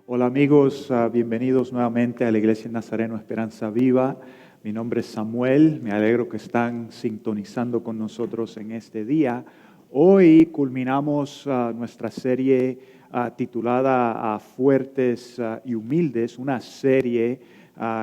Hola amigos, bienvenidos nuevamente a la Iglesia Nazareno Esperanza Viva. Mi nombre es Samuel, me alegro que están sintonizando con nosotros en este día. Hoy culminamos nuestra serie titulada Fuertes y Humildes, una serie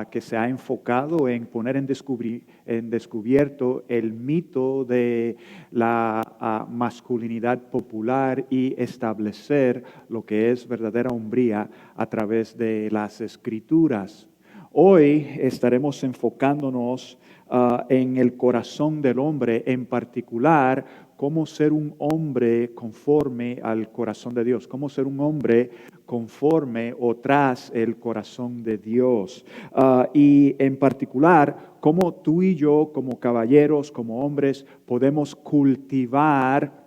que se ha enfocado en poner en descubierto el mito de la masculinidad popular y establecer lo que es verdadera hombría a través de las Escrituras. Hoy estaremos enfocándonos en el corazón del hombre, en particular cómo ser un hombre conforme al corazón de Dios, cómo ser un hombre conforme o tras el corazón de Dios. Y en particular, cómo tú y yo, como caballeros, como hombres, podemos cultivar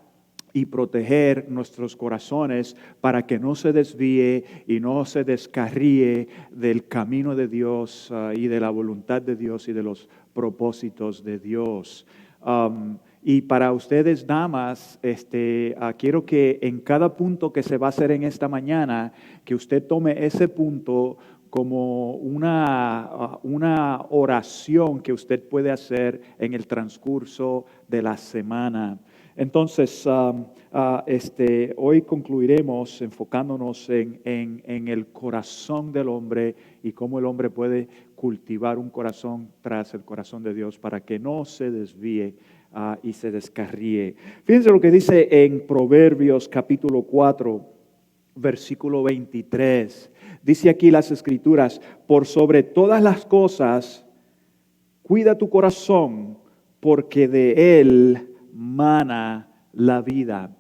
y proteger nuestros corazones para que no se desvíe y no se descarríe del camino de Dios y de la voluntad de Dios y de los propósitos de Dios. Y para ustedes, damas, quiero que en cada punto que se va a hacer en esta mañana, que usted tome ese punto como una oración que usted puede hacer en el transcurso de la semana. Entonces, hoy concluiremos enfocándonos en el corazón del hombre y cómo el hombre puede cultivar un corazón tras el corazón de Dios para que no se desvíe y se descarríe. Fíjense lo que dice en Proverbios capítulo 4, versículo 23. Dice aquí las Escrituras: por sobre todas las cosas, cuida tu corazón, porque de él mana la vida.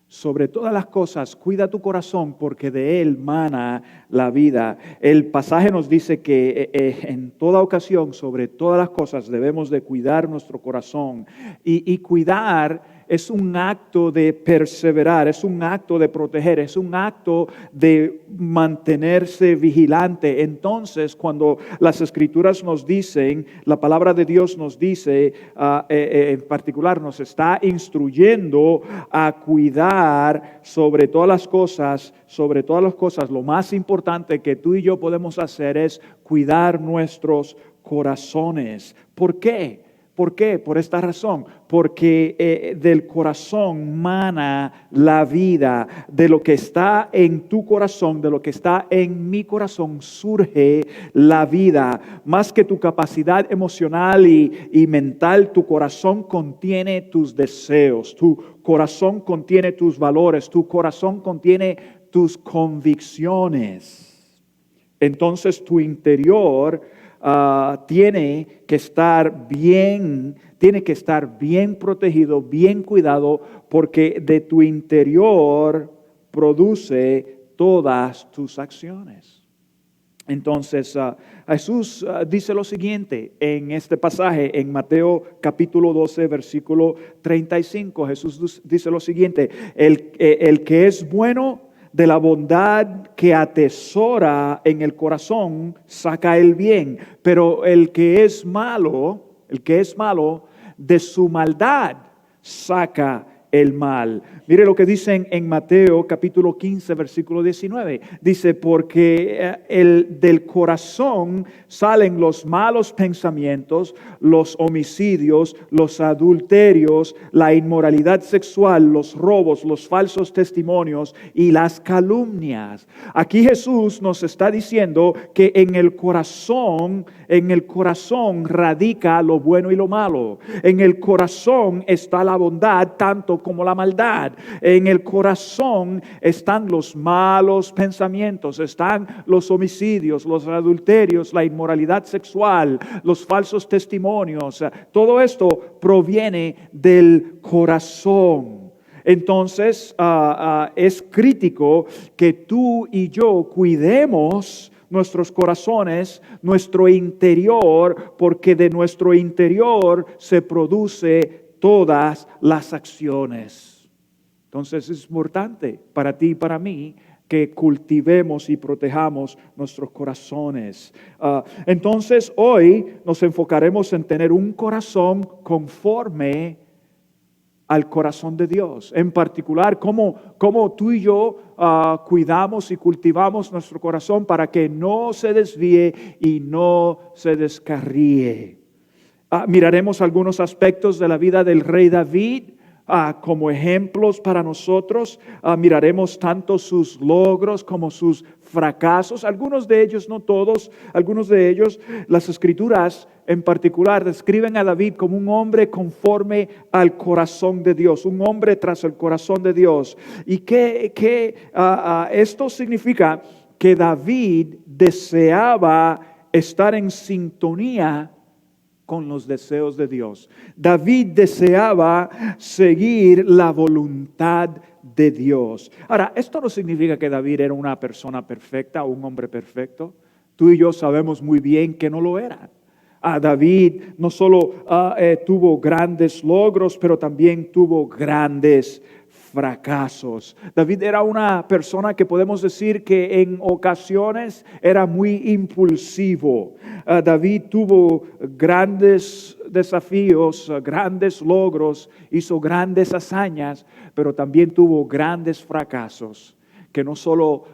Sobre todas las cosas, cuida tu corazón, porque de él mana la vida. El pasaje nos dice que en toda ocasión, sobre todas las cosas, debemos de cuidar nuestro corazón. Y cuidar es un acto de perseverar, es un acto de proteger, es un acto de mantenerse vigilante. Entonces, cuando las Escrituras nos dicen, la palabra de Dios nos dice, en particular nos está instruyendo a cuidar sobre todas las cosas, lo más importante que tú y yo podemos hacer es cuidar nuestros corazones. ¿Por qué? ¿Por qué? Por esta razón, porque del corazón mana la vida. De lo que está en tu corazón, de lo que está en mi corazón, surge la vida. Más que tu capacidad emocional y mental, tu corazón contiene tus deseos, tu corazón contiene tus valores, tu corazón contiene tus convicciones. Entonces tu interior tiene que estar bien protegido, bien cuidado, porque de tu interior produce todas tus acciones. Entonces Jesús dice lo siguiente en este pasaje, en Mateo capítulo 12, versículo 35. Jesús dice lo siguiente: el que es bueno, de la bondad que atesora en el corazón, saca el bien. Pero el que es malo, de su maldad saca el mal. Mire lo que dicen en Mateo capítulo 15, versículo 19. Dice: porque del corazón salen los malos pensamientos, los homicidios, los adulterios, la inmoralidad sexual, los robos, los falsos testimonios y las calumnias. Aquí Jesús nos está diciendo que en el corazón radica lo bueno y lo malo. En el corazón está la bondad tanto como la maldad. En el corazón están los malos pensamientos, están los homicidios, los adulterios, la inmoralidad sexual, los falsos testimonios. Todo esto proviene del corazón. Entonces es crítico que tú y yo cuidemos nuestros corazones, nuestro interior, porque de nuestro interior se produce todas las acciones. Entonces es importante para ti y para mí que cultivemos y protejamos nuestros corazones. Entonces hoy nos enfocaremos en tener un corazón conforme al corazón de Dios. En particular, cómo tú y yo cuidamos y cultivamos nuestro corazón para que no se desvíe y no se descarríe. Miraremos algunos aspectos de la vida del rey David como ejemplos para nosotros. Miraremos tanto sus logros como sus fracasos. Algunos de ellos, no todos, algunos de ellos, las Escrituras en particular describen a David como un hombre conforme al corazón de Dios, un hombre tras el corazón de Dios. Y que esto significa que David deseaba estar en sintonía con los deseos de Dios. David deseaba seguir la voluntad de Dios. Ahora, esto no significa que David era una persona perfecta o un hombre perfecto. Tú y yo sabemos muy bien que no lo era. David no solo tuvo grandes logros, pero también tuvo grandes fracasos. David era una persona que podemos decir que en ocasiones era muy impulsivo. David tuvo grandes desafíos, grandes logros, hizo grandes hazañas, pero también tuvo grandes fracasos que no solo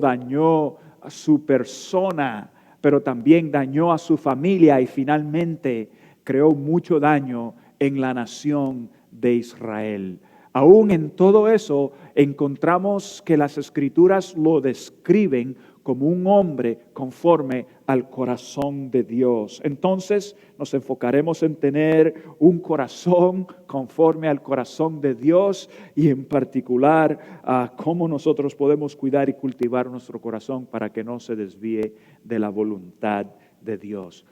dañó a su persona, pero también dañó a su familia y finalmente creó mucho daño en la nación de Israel. Aún en todo eso encontramos que las Escrituras lo describen como un hombre conforme al corazón de Dios. Entonces nos enfocaremos en tener un corazón conforme al corazón de Dios y en particular cómo nosotros podemos cuidar y cultivar nuestro corazón para que no se desvíe de la voluntad de Dios.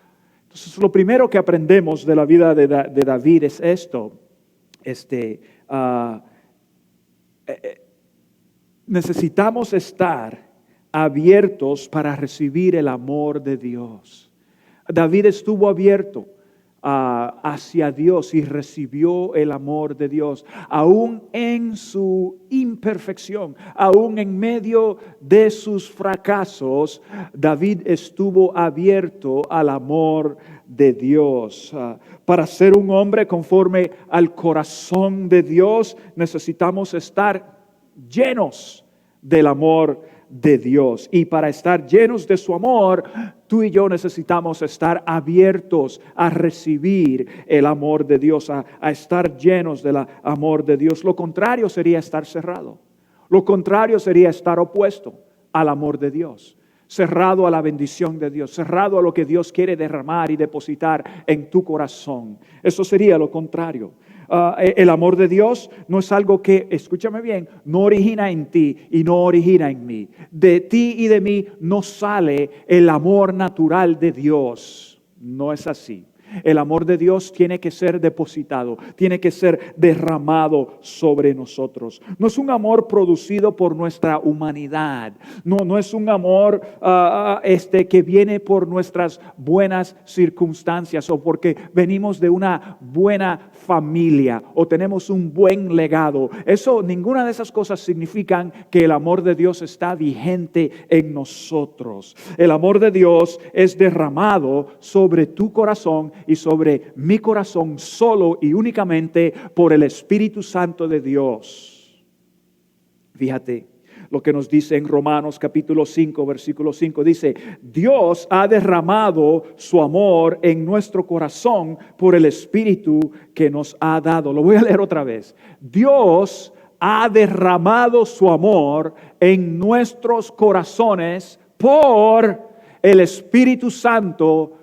Entonces lo primero que aprendemos de la vida de David es esto. Necesitamos estar abiertos para recibir el amor de Dios. David estuvo abierto hacia Dios y recibió el amor de Dios, aún en su imperfección, aún en medio de sus fracasos. David estuvo abierto al amor de Dios. Para ser un hombre conforme al corazón de Dios, necesitamos estar llenos del amor de Dios. Y para estar llenos de su amor, tú y yo necesitamos estar abiertos a recibir el amor de Dios, a estar llenos del amor de Dios. Lo contrario sería estar cerrado. Lo contrario sería estar opuesto al amor de Dios, cerrado a la bendición de Dios, cerrado a lo que Dios quiere derramar y depositar en tu corazón. Eso sería lo contrario. El amor de Dios no es algo que, escúchame bien, no origina en ti y no origina en mí. De ti y de mí no sale el amor natural de Dios. No es así. El amor de Dios tiene que ser depositado, tiene que ser derramado sobre nosotros. No es un amor producido por nuestra humanidad. No es un amor que viene por nuestras buenas circunstancias o porque venimos de una buena familia o tenemos un buen legado. Ninguna de esas cosas significan que el amor de Dios está vigente en nosotros. El amor de Dios es derramado sobre tu corazón y sobre mi corazón solo y únicamente por el Espíritu Santo de Dios. Fíjate lo que nos dice en Romanos capítulo 5, versículo 5. Dice, Dios ha derramado su amor en nuestro corazón por el Espíritu que nos ha dado. Lo voy a leer otra vez. Dios ha derramado su amor en nuestros corazones por el Espíritu Santo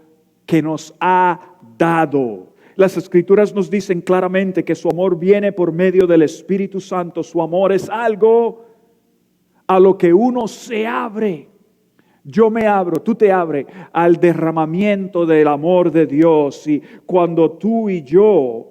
que nos ha dado. Las Escrituras nos dicen claramente que su amor viene por medio del Espíritu Santo. Su amor es algo a lo que uno se abre. Yo me abro, tú te abres al derramamiento del amor de Dios. Y cuando tú y yo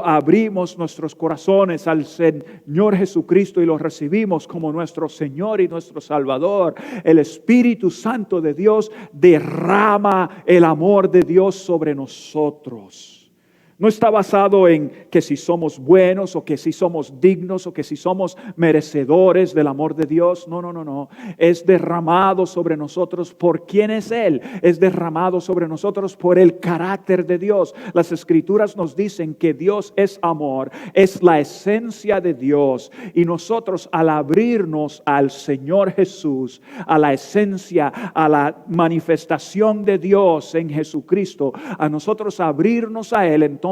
abrimos nuestros corazones al Señor Jesucristo y lo recibimos como nuestro Señor y nuestro Salvador, el Espíritu Santo de Dios derrama el amor de Dios sobre nosotros. No está basado en que si somos buenos o que si somos dignos o que si somos merecedores del amor de Dios. No, no, no, no. Es derramado sobre nosotros por quién es Él. Es derramado sobre nosotros por el carácter de Dios. Las Escrituras nos dicen que Dios es amor, es la esencia de Dios. Y nosotros al abrirnos al Señor Jesús, a la esencia, a la manifestación de Dios en Jesucristo, a nosotros abrirnos a Él, entonces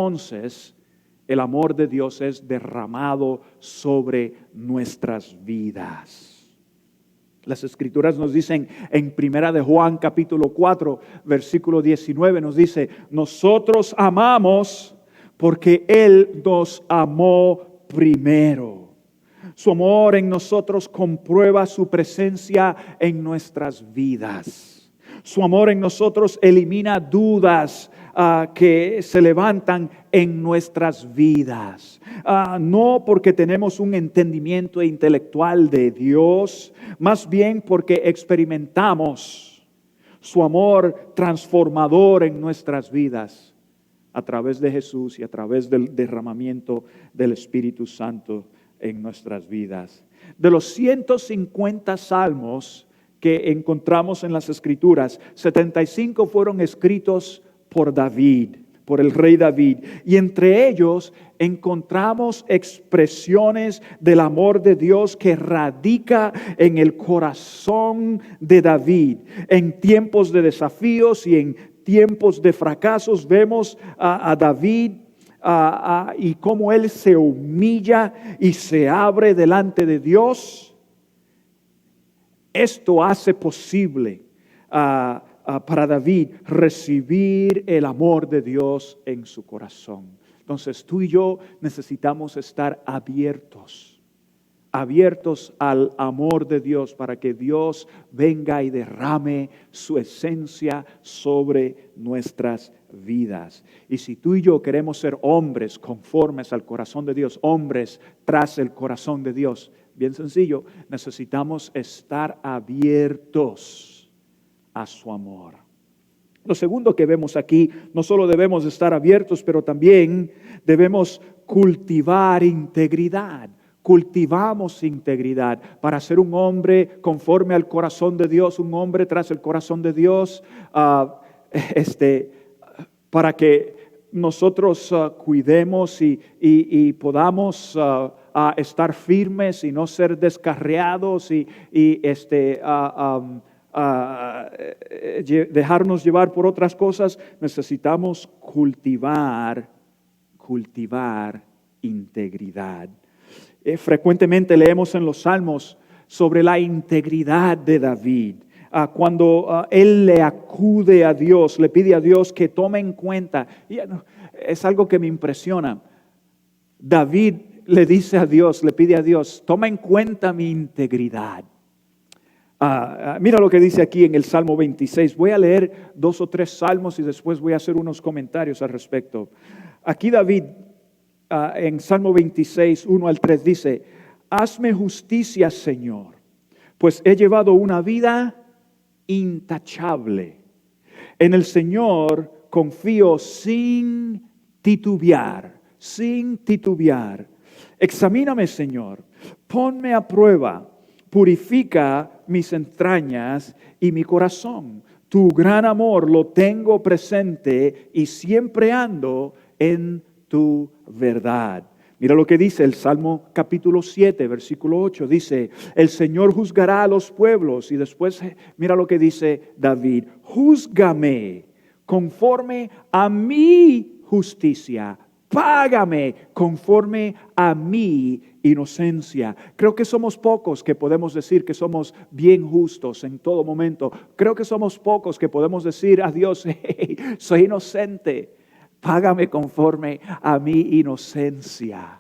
el amor de Dios es derramado sobre nuestras vidas. Las Escrituras nos dicen en Primera de Juan capítulo 4 versículo 19, nos dice: nosotros amamos porque Él nos amó primero. Su amor en nosotros comprueba su presencia en nuestras vidas. Su amor en nosotros elimina dudas que se levantan en nuestras vidas. No porque tenemos un entendimiento intelectual de Dios, más bien porque experimentamos su amor transformador en nuestras vidas a través de Jesús y a través del derramamiento del Espíritu Santo en nuestras vidas. De los 150 salmos que encontramos en las Escrituras, 75 fueron escritos por David, por el rey David, y entre ellos encontramos expresiones del amor de Dios que radica en el corazón de David. En tiempos de desafíos y en tiempos de fracasos vemos a David y cómo él se humilla y se abre delante de Dios. Esto hace posible para David recibir el amor de Dios en su corazón. Entonces tú y yo necesitamos estar abiertos al amor de Dios para que Dios venga y derrame su esencia sobre nuestras vidas. Y si tú y yo queremos ser hombres conformes al corazón de Dios, hombres tras el corazón de Dios, bien sencillo, necesitamos estar abiertos a su amor. Lo segundo que vemos aquí, no solo debemos estar abiertos, pero también debemos cultivar integridad. Cultivamos integridad para ser un hombre conforme al corazón de Dios, un hombre tras el corazón de Dios, para que nosotros cuidemos y podamos estar firmes y no ser descarriados y dejarnos llevar por otras cosas. Necesitamos cultivar integridad. Frecuentemente leemos en los Salmos sobre la integridad de David. Cuando él le acude a Dios, le pide a Dios que tome en cuenta. Es algo que me impresiona. David le dice a Dios, le pide a Dios: toma en cuenta mi integridad. Mira lo que dice aquí en el Salmo 26. Voy a leer 2 o 3 salmos y después voy a hacer unos comentarios al respecto. Aquí David, en Salmo 26, 1 al 3 dice: hazme justicia, Señor, pues he llevado una vida intachable. En el Señor confío sin titubear, sin titubear. Examíname, Señor, ponme a prueba, purifica mis entrañas y mi corazón. Tu gran amor lo tengo presente y siempre ando en tu verdad. Mira lo que dice el Salmo capítulo 7, versículo 8. Dice: el Señor juzgará a los pueblos. Y después mira lo que dice David: júzgame conforme a mi justicia. Págame conforme a mi inocencia. Creo que somos pocos que podemos decir que somos bien justos en todo momento. Creo que somos pocos que podemos decir a Dios: hey, soy inocente. Págame conforme a mi inocencia.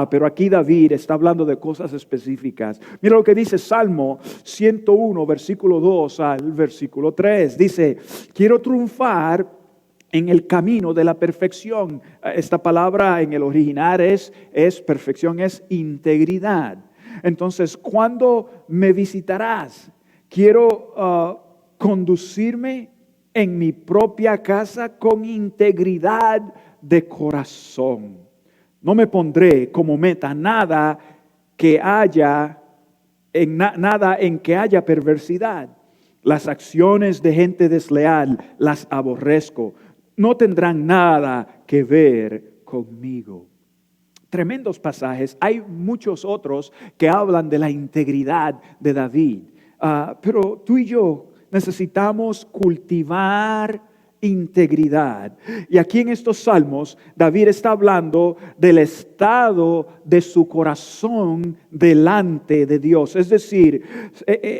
Pero aquí David está hablando de cosas específicas. Mira lo que dice Salmo 101, versículo 2 al versículo 3. Dice: quiero triunfar en el camino de la perfección. Esta palabra en el original es perfección, es integridad. Entonces, ¿cuándo me visitarás? Quiero conducirme en mi propia casa con integridad de corazón. No me pondré como meta nada en que haya perversidad. Las acciones de gente desleal las aborrezco. No tendrán nada que ver conmigo. Tremendos pasajes. Hay muchos otros que hablan de la integridad de David. Pero tú y yo necesitamos cultivar integridad. Y aquí en estos salmos, David está hablando del estado de su corazón delante de Dios. Es decir,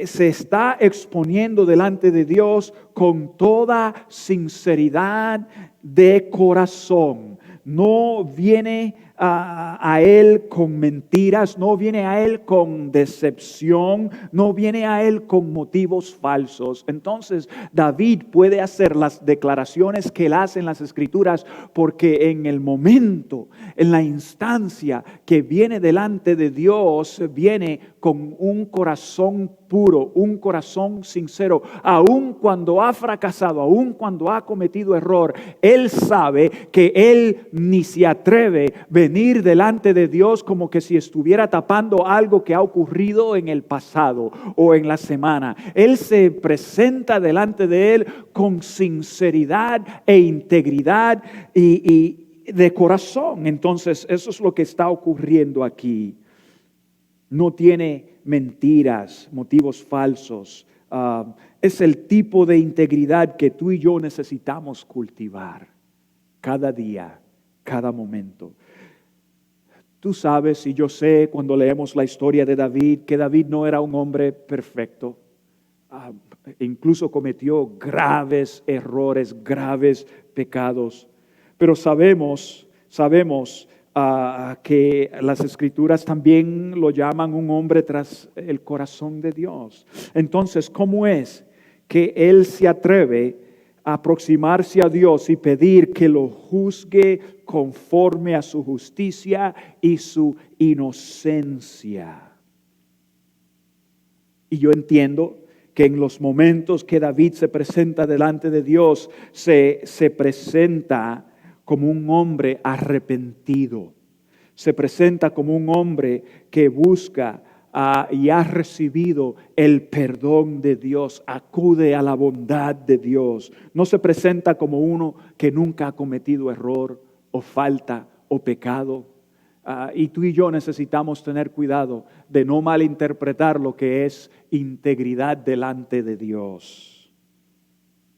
se está exponiendo delante de Dios con toda sinceridad de corazón. No viene a Él con mentiras, no viene a Él con decepción, no viene a Él con motivos falsos. Entonces David puede hacer las declaraciones que Él hace en las Escrituras porque en el momento, en la instancia que viene delante de Dios, viene con un corazón puro, un corazón sincero. Aun cuando ha fracasado, aun cuando ha cometido error, Él sabe que Él ni se atreve a venir delante de Dios como que si estuviera tapando algo que ha ocurrido en el pasado o en la semana. Él se presenta delante de Él con sinceridad e integridad y de corazón. Entonces, eso es lo que está ocurriendo aquí. No tiene mentiras, motivos falsos. Es el tipo de integridad que tú y yo necesitamos cultivar cada día, cada momento. Tú sabes y yo sé cuando leemos la historia de David que David no era un hombre perfecto. Incluso cometió graves errores, graves pecados. Pero sabemos que las Escrituras también lo llaman un hombre tras el corazón de Dios. Entonces, ¿cómo es que él se atreve a aproximarse a Dios y pedir que lo juzgue conforme a su justicia y su inocencia? Y yo entiendo que en los momentos que David se presenta delante de Dios, se presenta como un hombre arrepentido. Se presenta como un hombre que busca y ha recibido el perdón de Dios, acude a la bondad de Dios. No se presenta como uno que nunca ha cometido error o falta o pecado. Y tú y yo necesitamos tener cuidado de no malinterpretar lo que es integridad delante de Dios.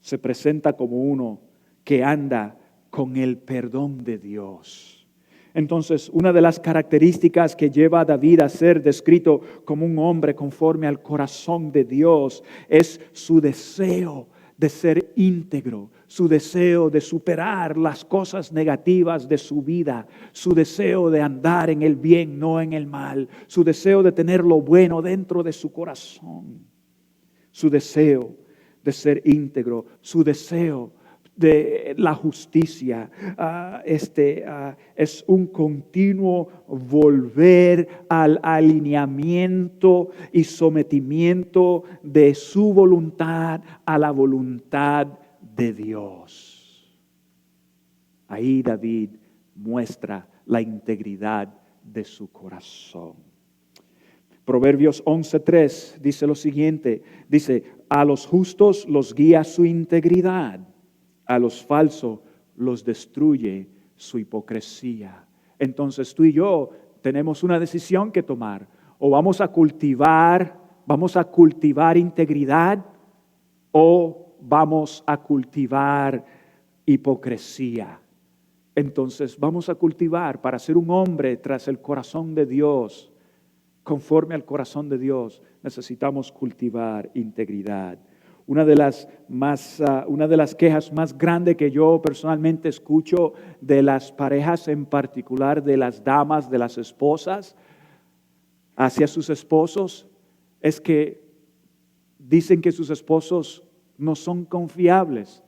Se presenta como uno que anda con el perdón de Dios. Entonces, una de las características que lleva a David a ser descrito como un hombre conforme al corazón de Dios es su deseo de ser íntegro, su deseo de superar las cosas negativas de su vida, su deseo de andar en el bien, no en el mal, su deseo de tener lo bueno dentro de su corazón, su deseo de ser íntegro, su deseo de la justicia. Es un continuo volver al alineamiento y sometimiento de su voluntad a la voluntad de Dios. Ahí David muestra la integridad de su corazón. Proverbios 11:3 dice lo siguiente, dice: a los justos los guía su integridad, a los falsos los destruye su hipocresía. Entonces tú y yo tenemos una decisión que tomar. O vamos a cultivar integridad, o vamos a cultivar hipocresía. Entonces vamos a cultivar para ser un hombre tras el corazón de Dios. Conforme al corazón de Dios, necesitamos cultivar integridad. Una de las quejas más grandes que yo personalmente escucho de las parejas, en particular de las damas, de las esposas, hacia sus esposos, es que dicen que sus esposos no son confiables.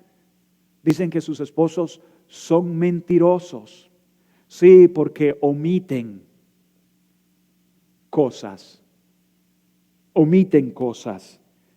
Dicen que sus esposos son mentirosos. Sí, porque omiten cosas,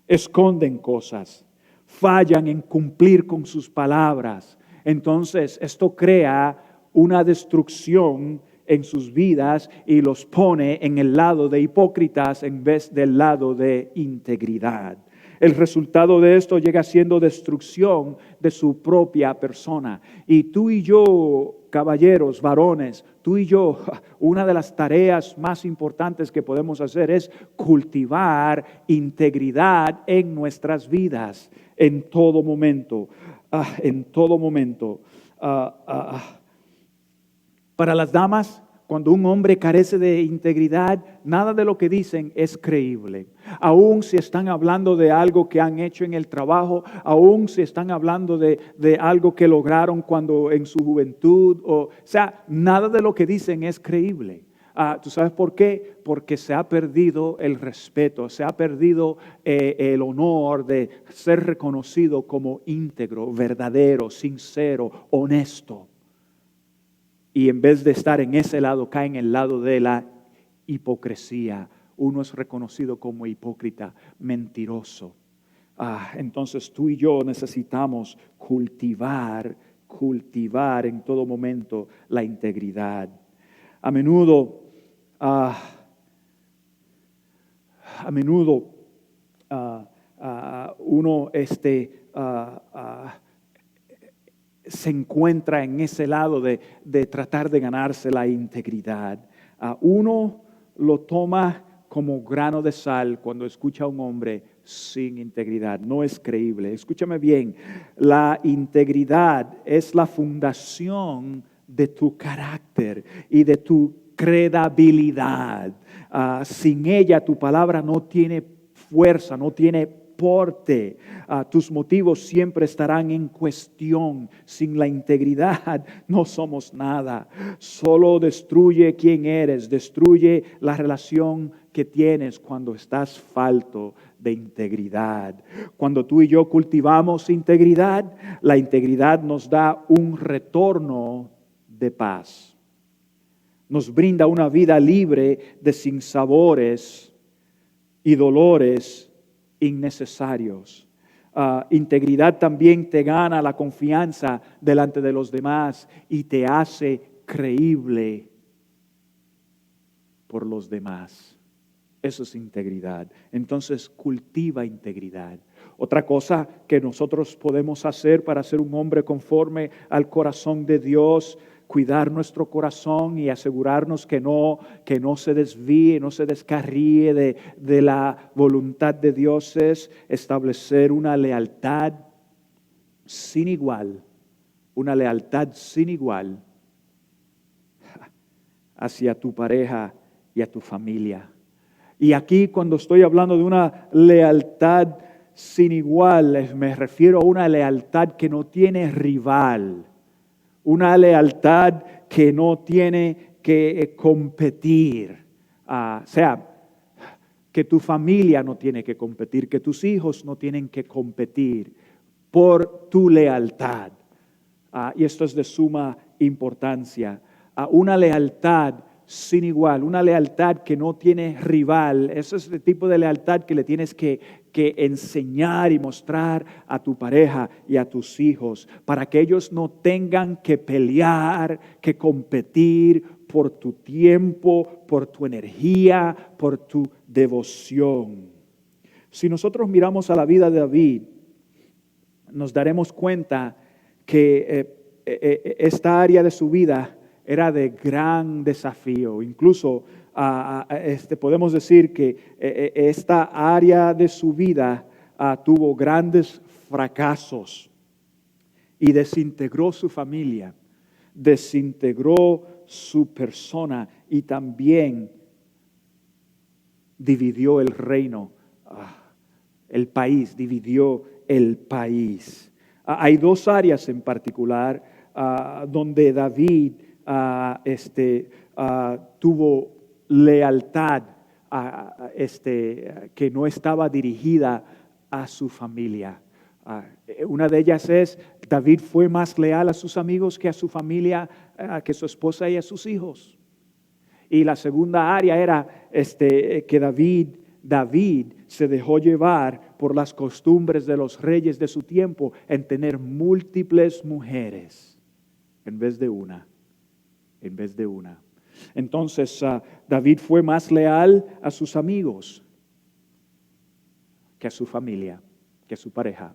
esconden cosas, fallan en cumplir con sus palabras. Entonces, esto crea una destrucción en sus vidas y los pone en el lado de hipócritas en vez del lado de integridad. El resultado de esto llega siendo destrucción de su propia persona. Y tú y yo, caballeros, varones, tú y yo, una de las tareas más importantes que podemos hacer es cultivar integridad en nuestras vidas, en todo momento, en todo momento. Para las damas, cuando un hombre carece de integridad, nada de lo que dicen es creíble. Aún si están hablando de algo que han hecho en el trabajo, aún si están hablando de algo que lograron cuando en su juventud, o sea, nada de lo que dicen es creíble. ¿Tú sabes por qué? Porque se ha perdido el respeto, se ha perdido el honor de ser reconocido como íntegro, verdadero, sincero, honesto. Y en vez de estar en ese lado, cae en el lado de la hipocresía. Uno es reconocido como hipócrita, mentiroso. Entonces tú y yo necesitamos cultivar en todo momento la integridad. A menudo uno se encuentra en ese lado de tratar de ganarse la integridad. Uno lo toma como grano de sal cuando escucha a un hombre sin integridad. No es creíble. Escúchame bien, la integridad es la fundación de tu carácter y de tu credibilidad. Sin ella tu palabra no tiene fuerza, no tiene porte. Tus motivos siempre estarán en cuestión. Sin la integridad no somos nada. Solo destruye quién eres, destruye la relación que tienes cuando estás falto de integridad. Cuando tú y yo cultivamos integridad, la integridad nos da un retorno de paz. Nos brinda una vida libre de sinsabores y dolores innecesarios. Integridad también te gana la confianza delante de los demás y te hace creíble por los demás. Eso es integridad. Entonces cultiva integridad. Otra cosa que nosotros podemos hacer para ser un hombre conforme al corazón de Dios, cuidar nuestro corazón y asegurarnos que no se desvíe, no se descarríe de la voluntad de Dios, es establecer una lealtad sin igual hacia tu pareja y a tu familia. Y aquí cuando estoy hablando de una lealtad sin igual, me refiero a una lealtad que no tiene rival. Una lealtad que no tiene que competir. O sea, que tu familia no tiene que competir, que tus hijos no tienen que competir por tu lealtad. Y esto es de suma importancia. Una lealtad sin igual, una lealtad que no tiene rival. Ese es el tipo de lealtad que le tienes que enseñar y mostrar a tu pareja y a tus hijos, para que ellos no tengan que pelear, que competir por tu tiempo, por tu energía, por tu devoción. Si nosotros miramos a la vida de David, nos daremos cuenta que esta área de su vida era de gran desafío. Incluso podemos decir que esta área de su vida tuvo grandes fracasos y desintegró su familia, desintegró su persona y también dividió el reino, el país, dividió el país. Hay dos áreas en particular donde David tuvo lealtad que no estaba dirigida a su familia. Una de ellas es, David fue más leal a sus amigos que a su familia, que su esposa y a sus hijos. Y la segunda área era que David David se dejó llevar por las costumbres de los reyes de su tiempo en tener múltiples mujeres en vez de una. Entonces David fue más leal a sus amigos que a su familia, que a su pareja.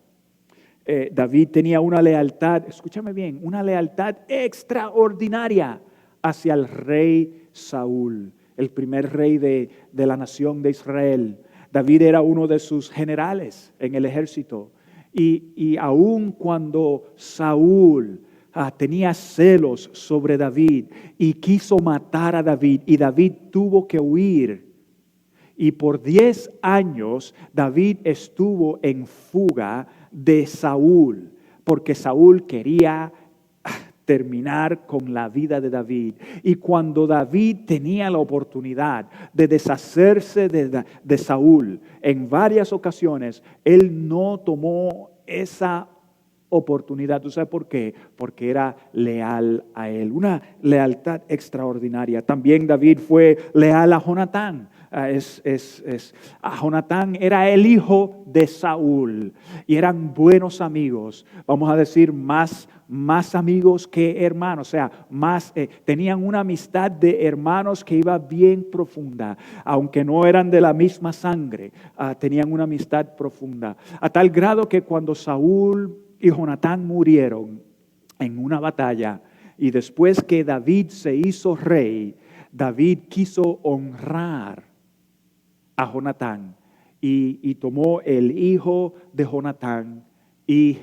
David tenía una lealtad, escúchame bien, una lealtad extraordinaria hacia el rey Saúl, el primer rey de la nación de Israel. David era uno de sus generales en el ejército. Y aun cuando Saúl tenía celos sobre David y quiso matar a David, y David tuvo que huir. Y por 10 años David estuvo en fuga de Saúl, porque Saúl quería terminar con la vida de David. Y cuando David tenía la oportunidad de deshacerse de Saúl en varias ocasiones, él no tomó esa oportunidad. ¿Tú sabes por qué? Porque era leal a él, una lealtad extraordinaria. También David fue leal a Jonatán. Jonatán era el hijo de Saúl y eran buenos amigos, vamos a decir más amigos que hermanos, o sea, tenían una amistad de hermanos que iba bien profunda, aunque no eran de la misma sangre, tenían una amistad profunda, a tal grado que cuando Saúl y Jonatán murieron en una batalla y después que David se hizo rey, David quiso honrar a Jonatán y tomó el hijo de Jonatán y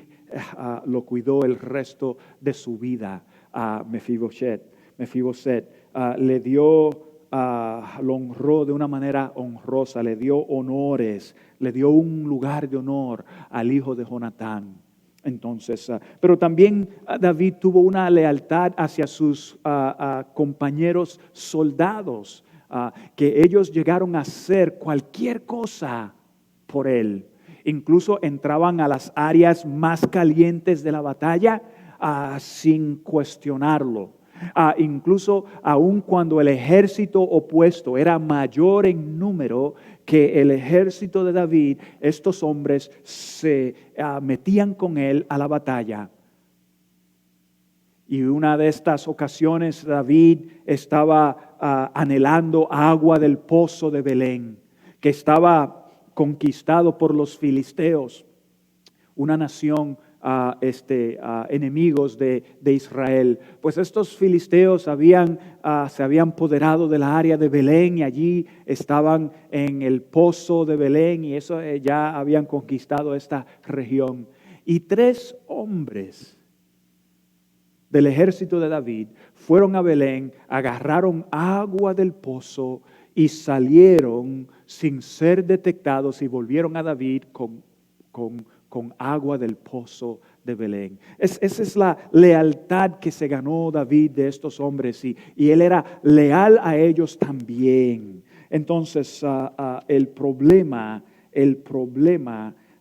lo cuidó el resto de su vida a Mefiboset. Le dio, lo honró de una manera honrosa, le dio honores, le dio un lugar de honor al hijo de Jonatán. Entonces, pero también David tuvo una lealtad hacia sus compañeros soldados, que ellos llegaron a hacer cualquier cosa por él. Incluso entraban a las áreas más calientes de la batalla sin cuestionarlo. Incluso aun cuando el ejército opuesto era mayor en número que el ejército de David, estos hombres se metían con él a la batalla. Y una de estas ocasiones David estaba anhelando agua del pozo de Belén, que estaba conquistado por los filisteos, una nación enemigos de Israel. Pues estos filisteos se habían apoderado de la área de Belén y allí estaban en el pozo de Belén y eso ya habían conquistado esta región. Y 3 hombres del ejército de David fueron a Belén, agarraron agua del pozo y salieron sin ser detectados y volvieron a David con agua del pozo de Belén. Esa es la lealtad que se ganó David de estos hombres y él era leal a ellos también. Entonces el problema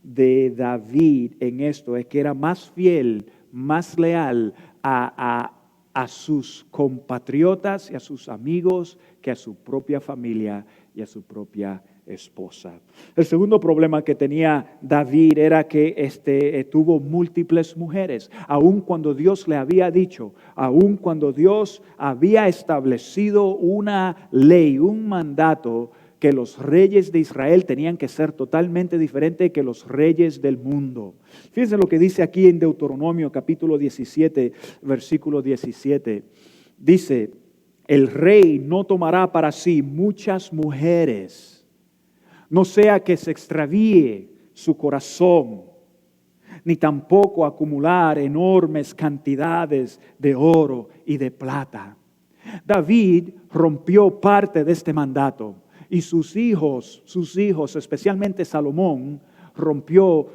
de David en esto es que era más fiel, más leal a sus compatriotas y a sus amigos que a su propia familia y a su propia esposa. El segundo problema que tenía David era que tuvo múltiples mujeres, aun cuando Dios le había dicho, aun cuando Dios había establecido una ley, un mandato, que los reyes de Israel tenían que ser totalmente diferentes que los reyes del mundo. Fíjense lo que dice aquí en Deuteronomio capítulo 17, versículo 17. Dice, el rey no tomará para sí muchas mujeres, no sea que se extravíe su corazón, ni tampoco acumular enormes cantidades de oro y de plata. David rompió parte de este mandato. Y sus hijos, especialmente Salomón, rompió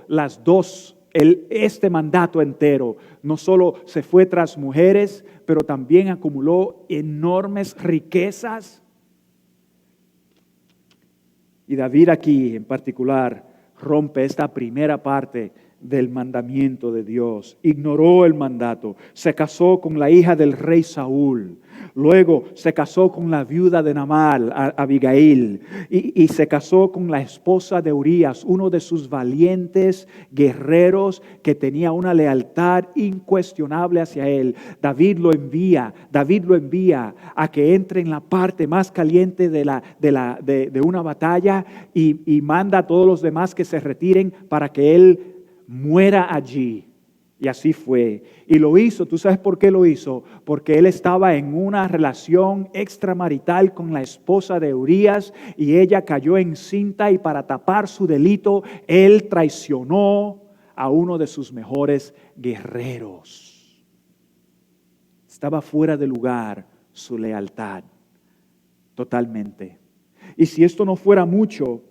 este mandato entero. No solo se fue tras mujeres, pero también acumuló enormes riquezas. Y David aquí en particular rompe esta primera parte del mandamiento de Dios, ignoró el mandato, se casó con la hija del rey Saúl, luego se casó con la viuda de Nabal, Abigail, y se casó con la esposa de Urías, uno de sus valientes guerreros que tenía una lealtad incuestionable hacia él. David lo envía a que entre en la parte más caliente de una batalla y manda a todos los demás que se retiren para que él muera allí. Y así fue. Y lo hizo, ¿tú sabes por qué lo hizo? Porque él estaba en una relación extramarital con la esposa de Urías y ella cayó encinta, y para tapar su delito, él traicionó a uno de sus mejores guerreros. Estaba fuera de lugar su lealtad, totalmente. Y si esto no fuera mucho,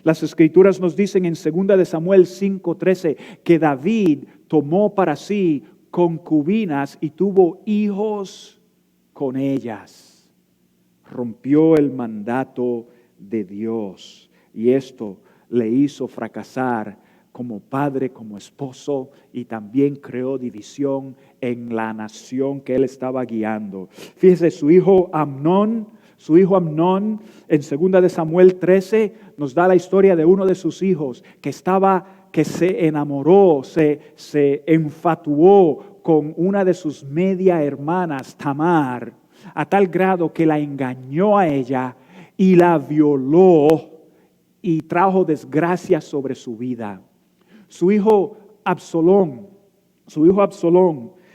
las Escrituras nos dicen en 2 de Samuel 5:13 que David tomó para sí concubinas y tuvo hijos con ellas. Rompió el mandato de Dios y esto le hizo fracasar como padre, como esposo, y también creó división en la nación que él estaba guiando. Fíjese, su hijo Amnón, en 2 de Samuel 13, nos da la historia de uno de sus hijos que se enamoró, se enfatuó con una de sus media hermanas, Tamar, a tal grado que la engañó a ella y la violó y trajo desgracia sobre su vida. Su hijo Absalón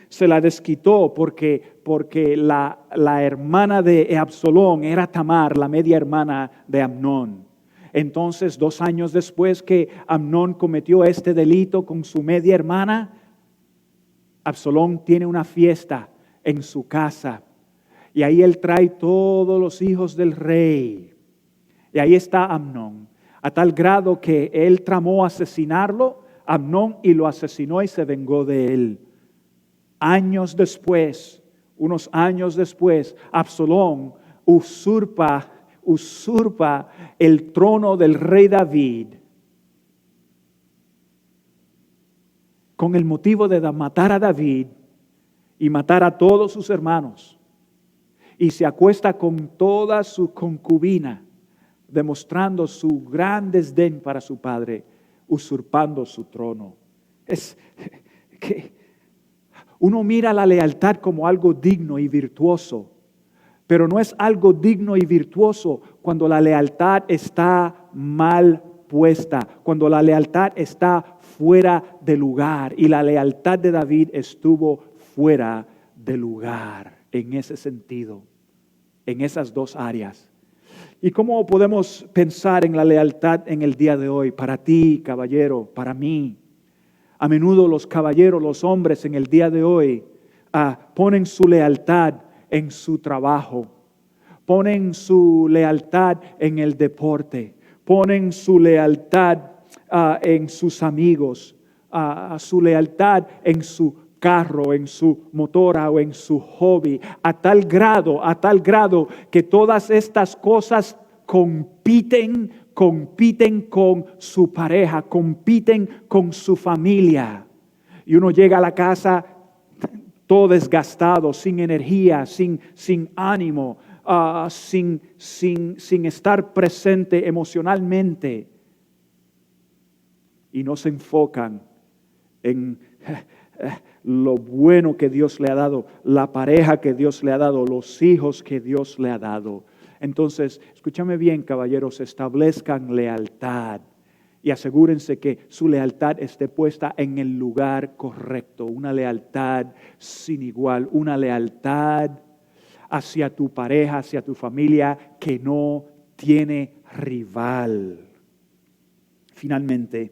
se la desquitó porque la hermana de Absalón era Tamar, la media hermana de Amnón. Entonces, 2 años después que Amnón cometió este delito con su media hermana, Absalón tiene una fiesta en su casa y ahí él trae todos los hijos del rey. Y ahí está Amnón, a tal grado que él tramó asesinarlo, Amnón, y lo asesinó y se vengó de él. Unos años después, Absalón usurpa el trono del rey David con el motivo de matar a David y matar a todos sus hermanos. Y se acuesta con toda su concubina, demostrando su gran desdén para su padre, usurpando su trono. Es que uno mira la lealtad como algo digno y virtuoso, pero no es algo digno y virtuoso cuando la lealtad está mal puesta, cuando la lealtad está fuera de lugar. Y la lealtad de David estuvo fuera de lugar en ese sentido, en esas 2 áreas. ¿Y cómo podemos pensar en la lealtad en el día de hoy? Para ti, caballero, para mí. A menudo los caballeros, los hombres en el día de hoy ponen su lealtad en su trabajo, ponen su lealtad en el deporte, ponen su lealtad en sus amigos, su lealtad en su carro, en su motora o en su hobby, a tal grado que todas estas cosas compiten con su pareja, compiten con su familia. Y uno llega a la casa todo desgastado, sin energía, sin ánimo, sin estar presente emocionalmente. Y no se enfocan en lo bueno que Dios le ha dado, la pareja que Dios le ha dado, los hijos que Dios le ha dado. Entonces, escúchame bien, caballeros, establezcan lealtad y asegúrense que su lealtad esté puesta en el lugar correcto. Una lealtad sin igual, una lealtad hacia tu pareja, hacia tu familia, que no tiene rival. Finalmente,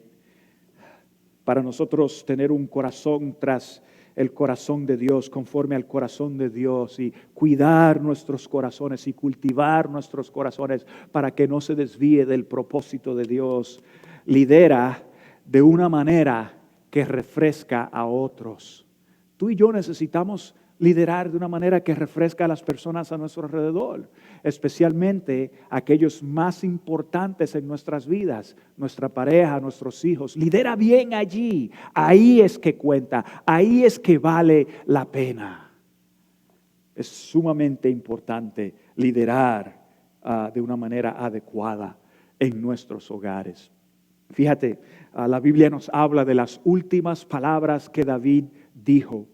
para nosotros tener un corazón tras el corazón de Dios, conforme al corazón de Dios, y cuidar nuestros corazones y cultivar nuestros corazones para que no se desvíe del propósito de Dios, lidera de una manera que refresca a otros. Tú y yo necesitamos liderar de una manera que refresca a las personas a nuestro alrededor, especialmente aquellos más importantes en nuestras vidas, nuestra pareja, nuestros hijos. Lidera bien allí, ahí es que cuenta, ahí es que vale la pena. Es sumamente importante liderar de una manera adecuada en nuestros hogares. Fíjate, la Biblia nos habla de las últimas palabras que David dijo.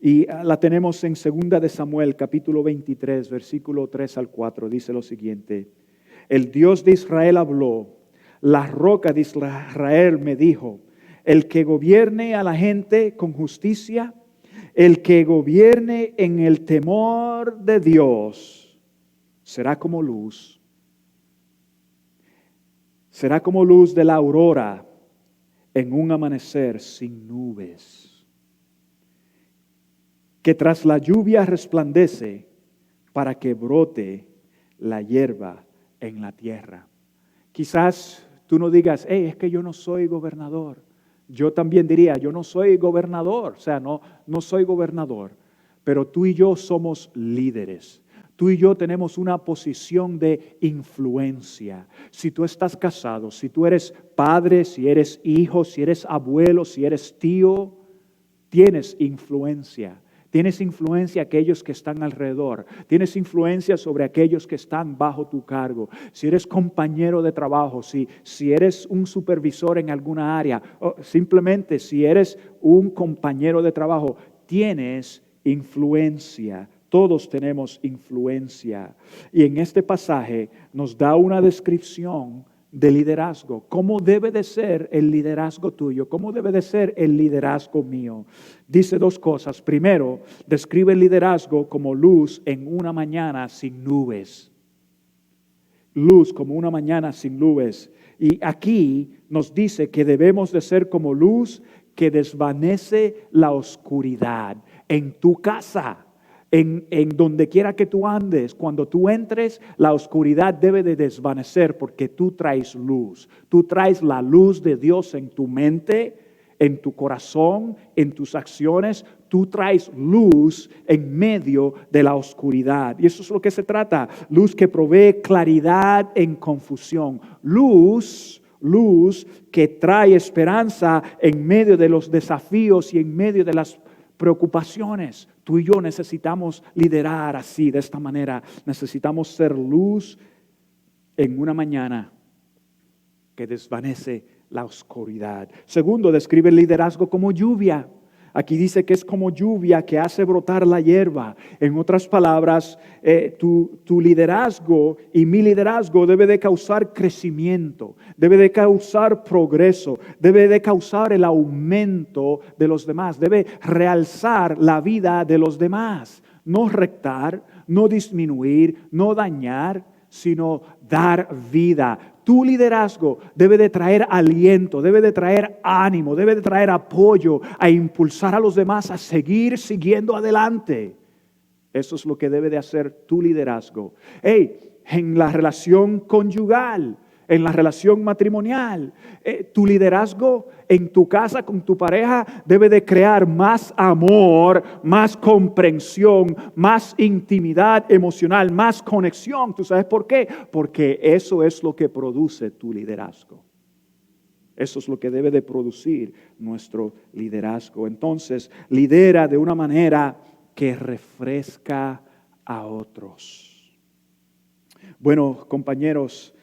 Y la tenemos en 2 de Samuel, capítulo 23, versículo 3 al 4. Dice lo siguiente: el Dios de Israel habló, la roca de Israel me dijo, el que gobierne a la gente con justicia, el que gobierne en el temor de Dios, será como luz de la aurora en un amanecer sin nubes, que tras la lluvia resplandece para que brote la hierba en la tierra. Quizás tú no digas, es que yo no soy gobernador. Yo también diría, yo no soy gobernador, o sea, no soy gobernador, pero tú y yo somos líderes. Tú y yo tenemos una posición de influencia. Si tú estás casado, si tú eres padre, si eres hijo, si eres abuelo, si eres tío, tienes influencia. Tienes influencia aquellos que están alrededor. Tienes influencia sobre aquellos que están bajo tu cargo. Si eres compañero de trabajo, si eres un supervisor en alguna área, o simplemente si eres un compañero de trabajo, tienes influencia. Todos tenemos influencia. Y en este pasaje nos da una descripción de liderazgo. ¿Cómo debe de ser el liderazgo tuyo? ¿Cómo debe de ser el liderazgo mío? Dice dos cosas. Primero, describe el liderazgo como luz en una mañana sin nubes. Luz como una mañana sin nubes. Y aquí nos dice que debemos de ser como luz que desvanece la oscuridad en tu casa. En donde quiera que tú andes, cuando tú entres, la oscuridad debe de desvanecer porque tú traes luz. Tú traes la luz de Dios en tu mente, en tu corazón, en tus acciones. Tú traes luz en medio de la oscuridad. Y eso es lo que se trata. Luz que provee claridad en confusión. Luz que trae esperanza en medio de los desafíos y en medio de las preocupaciones. Tú y yo necesitamos liderar así, de esta manera. Necesitamos ser luz en una mañana que desvanece la oscuridad. Segundo, describe el liderazgo como lluvia. Aquí dice que es como lluvia que hace brotar la hierba. En otras palabras, tu liderazgo y mi liderazgo debe de causar crecimiento, debe de causar progreso, debe de causar el aumento de los demás, debe realzar la vida de los demás, no restar, no disminuir, no dañar, sino dar vida. Tu liderazgo debe de traer aliento, debe de traer ánimo, debe de traer apoyo a impulsar a los demás a seguir siguiendo adelante. Eso es lo que debe de hacer tu liderazgo. En la relación conyugal, en la relación matrimonial, tu liderazgo en tu casa con tu pareja debe de crear más amor, más comprensión, más intimidad emocional, más conexión. ¿Tú sabes por qué? Porque eso es lo que produce tu liderazgo. Eso es lo que debe de producir nuestro liderazgo. Entonces, lidera de una manera que refresca a otros. Bueno, compañeros,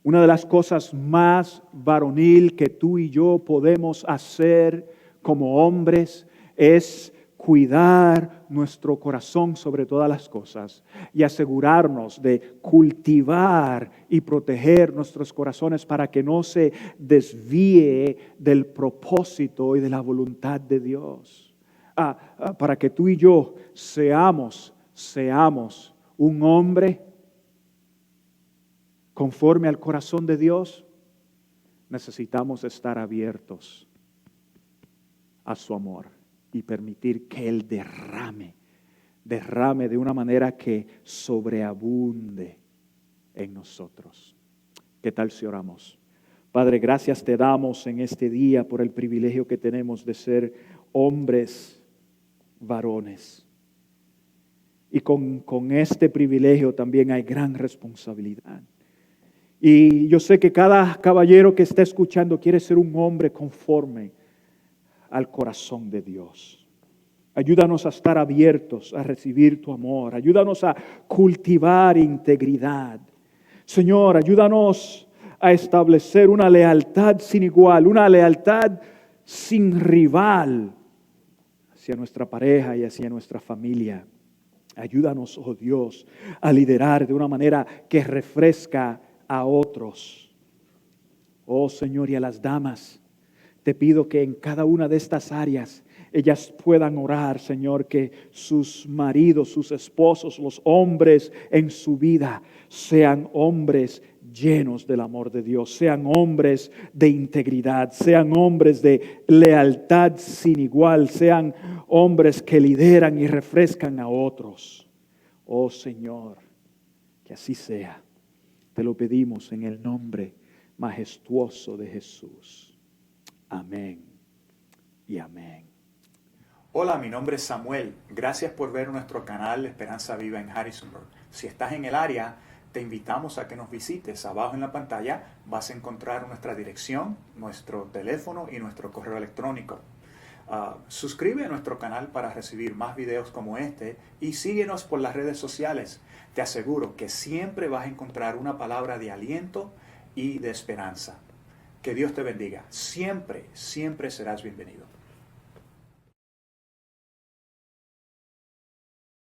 una de las cosas más varonil que tú y yo podemos hacer como hombres es cuidar nuestro corazón sobre todas las cosas y asegurarnos de cultivar y proteger nuestros corazones para que no se desvíe del propósito y de la voluntad de Dios. Para que tú y yo seamos un hombre conforme al corazón de Dios, necesitamos estar abiertos a su amor y permitir que Él derrame de una manera que sobreabunde en nosotros. ¿Qué tal si oramos? Padre, gracias te damos en este día por el privilegio que tenemos de ser hombres varones. Y con este privilegio también hay gran responsabilidad. Y yo sé que cada caballero que está escuchando quiere ser un hombre conforme al corazón de Dios. Ayúdanos a estar abiertos a recibir tu amor. Ayúdanos a cultivar integridad. Señor, ayúdanos a establecer una lealtad sin igual, una lealtad sin rival hacia nuestra pareja y hacia nuestra familia. Ayúdanos, oh Dios, a liderar de una manera que refresca a otros. Oh Señor, y a las damas, te pido que en cada una de estas áreas ellas puedan orar, Señor, que sus maridos, sus esposos, los hombres en su vida sean hombres llenos del amor de Dios, sean hombres de integridad, sean hombres de lealtad sin igual, sean hombres que lideran y refrescan a otros. Oh Señor, que así sea. Te lo pedimos en el nombre majestuoso de Jesús. Amén y amén. Hola, mi nombre es Samuel. Gracias por ver nuestro canal Esperanza Viva en Harrisonburg. Si estás en el área, te invitamos a que nos visites. Abajo en la pantalla vas a encontrar nuestra dirección, nuestro teléfono y nuestro correo electrónico. Suscríbete a nuestro canal para recibir más videos como este y síguenos por las redes sociales. Te aseguro que siempre vas a encontrar una palabra de aliento y de esperanza. Que Dios te bendiga. Siempre, siempre serás bienvenido.